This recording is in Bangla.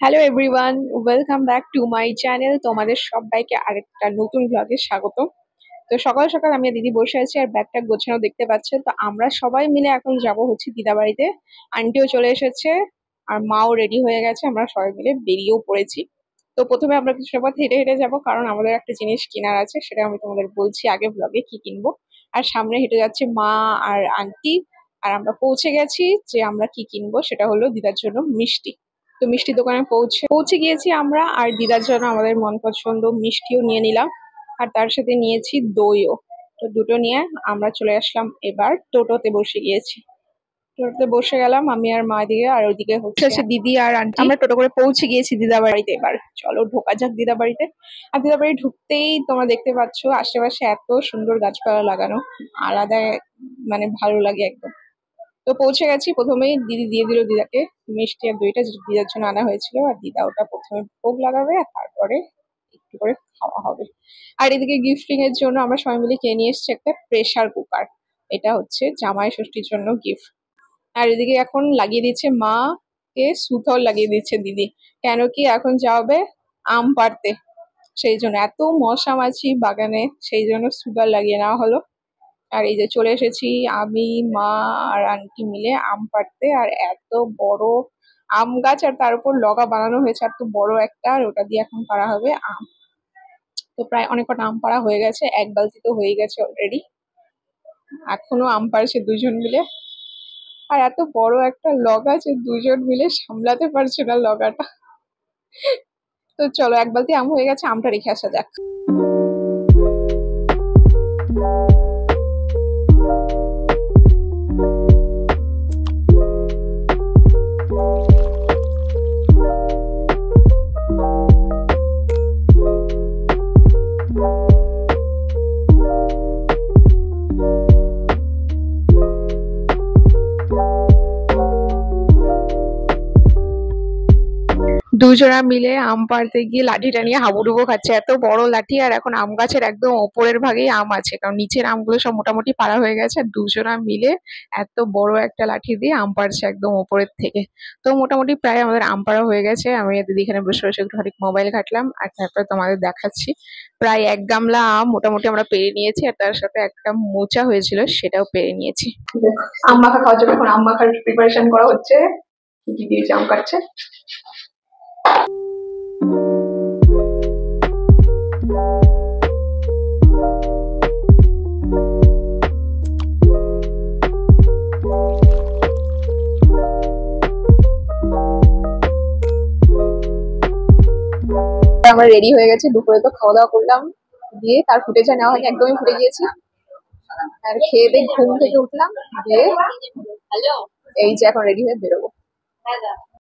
Hello everyone, welcome back to my channel. তোমাদের সবাইকে আরেকটা নতুন ব্লগে স্বাগত। তো সকাল সকাল আমি আর দিদি বসে আছি আর ব্যাগটা গোছানো দেখতে পাচ্ছেন। তো আমরা সবাই মিলে এখন যাব হচ্ছে দিদা বাড়িতে। আন্টিও চলে এসেছে আর মাও রেডি হয়ে গেছে, আমরা সবাই মিলে বেরিয়েও পড়েছি। তো প্রথমে আমরা কিছুটা পথ হেঁটে হেঁটে যাবো, কারণ আমাদের একটা জিনিস কেনার আছে, সেটা আমি তোমাদের বলছি আগে ব্লগে কি কিনবো। আর সামনে হেঁটে যাচ্ছে মা আর আন্টি। আর আমরা পৌঁছে গেছি, যে আমরা কি কিনবো সেটা হলো দিদার জন্য মিষ্টি। তো মিষ্টি দোকানে পৌঁছে পৌঁছে গিয়েছি আমরা, আর দিদার জন্য আমাদের মন পছন্দ মিষ্টিও নিয়ে নিলাম, আর তার সাথে নিয়েছি দইও। তো দুটো নিয়ে আমরা চলে আসলাম, এবার টোটোতে বসে গিয়েছি। টোটোতে বসে গেলাম আমি আর মা দিকে, আর ওইদিকে হচ্ছে দিদি আর আন্টি। আমরা টোটো করে পৌঁছে গিয়েছি দিদা বাড়িতে। এবার চলো ঢোকা যাক দিদা বাড়িতে। আর দিদা বাড়ি ঢুকতেই তোমরা দেখতে পাচ্ছ আশেপাশে এত সুন্দর গাছপালা লাগানো, আলাদা মানে ভালো লাগে একদম। তো পৌঁছে গেছি, প্রথমেই দিদি দিয়ে দিল দিদাকে মিষ্টি আর দইটা, যেটা দিদার জন্য আনা হয়েছিল। আর দিদা ওটা প্রথমে ভোগ লাগাবে আর তারপরে একটু করে খাওয়া হবে। আর এদিকে গিফটিং এর জন্য আমরা সবাই মিলে কিনে নিয়ে এসেছি একটা প্রেসার কুকার। এটা হচ্ছে জামাই ষষ্ঠীর জন্য গিফট। আর এদিকে এখন লাগিয়ে দিচ্ছে মা কে সুথল লাগিয়ে দিচ্ছে দিদি, কেন কি এখন যাবে আম পাড়তে, সেই জন্য এত মশা মাছি বাগানে, সেই জন্য সুগার লাগিয়ে নেওয়া হলো। আর এই যে চলে এসেছি আমি, মা আর আন্টি মিলে আম পাড়তে। আর এত বড় আম গাছ, আর তার উপর লগা বানানো হয়েছে এত বড় একটা, আর ওটা দিয়ে এখন পাড়া হবে আম। তো প্রায় অনেক কটা আম পাড়া হয়ে গেছে, এক বালতি তো হয়ে গেছে অলরেডি। এখনো আম পাড়ছে দুজন মিলে। আর এত বড় একটা লগা যে দুজন মিলে সামলাতে পারছে না লগাটা। তো চলো, এক বালতি আম হয়ে গেছে, আমটা রেখে আসা যাক। দুজনা মিলে আম পাড়তে গিয়ে লাঠিটা নিয়ে হাবুডুবু খাচ্ছে, এত বড় লাঠি। আর এখন আম গাছের একদম ওপরের ভাগেই আম আছে, কারণ নিচের আমগুলো সব মোটামুটি পাড়া হয়ে গেছে। আর দুজনা মিলে এত বড় একটা লাঠি দিয়ে আম পাড়ছে একদম ওপরের থেকে। তো মোটামুটি প্রায় আমাদের আম পাড়া হয়ে গেছে। আমি আর দিদি এখানে বসে বসে একটু মোবাইল ঘাটলাম, আর তারপরে তোমাদের দেখাচ্ছি। প্রায় এক গামলা আম মোটামুটি আমরা পেরে নিয়েছি, আর তার সাথে একটা মোচা হয়েছিল সেটাও পেরে নিয়েছি। আম মাখা খাওয়ার জন্য এখন আম মাখার প্রিপারেশন করা হচ্ছে। কি দিয়েছে আম কাটছে। আমরা রেডি হয়ে গেছি, দুপুরে তো খাওয়া দাওয়া করলাম, দিয়ে তার ফুটেজটা নেওয়া হয়নি, একদমই ফুটে গিয়েছি। আর খেয়ে দিয়ে ঘুম থেকে উঠলাম, দিয়ে এই যে এখন রেডি হয়ে বেরোবো।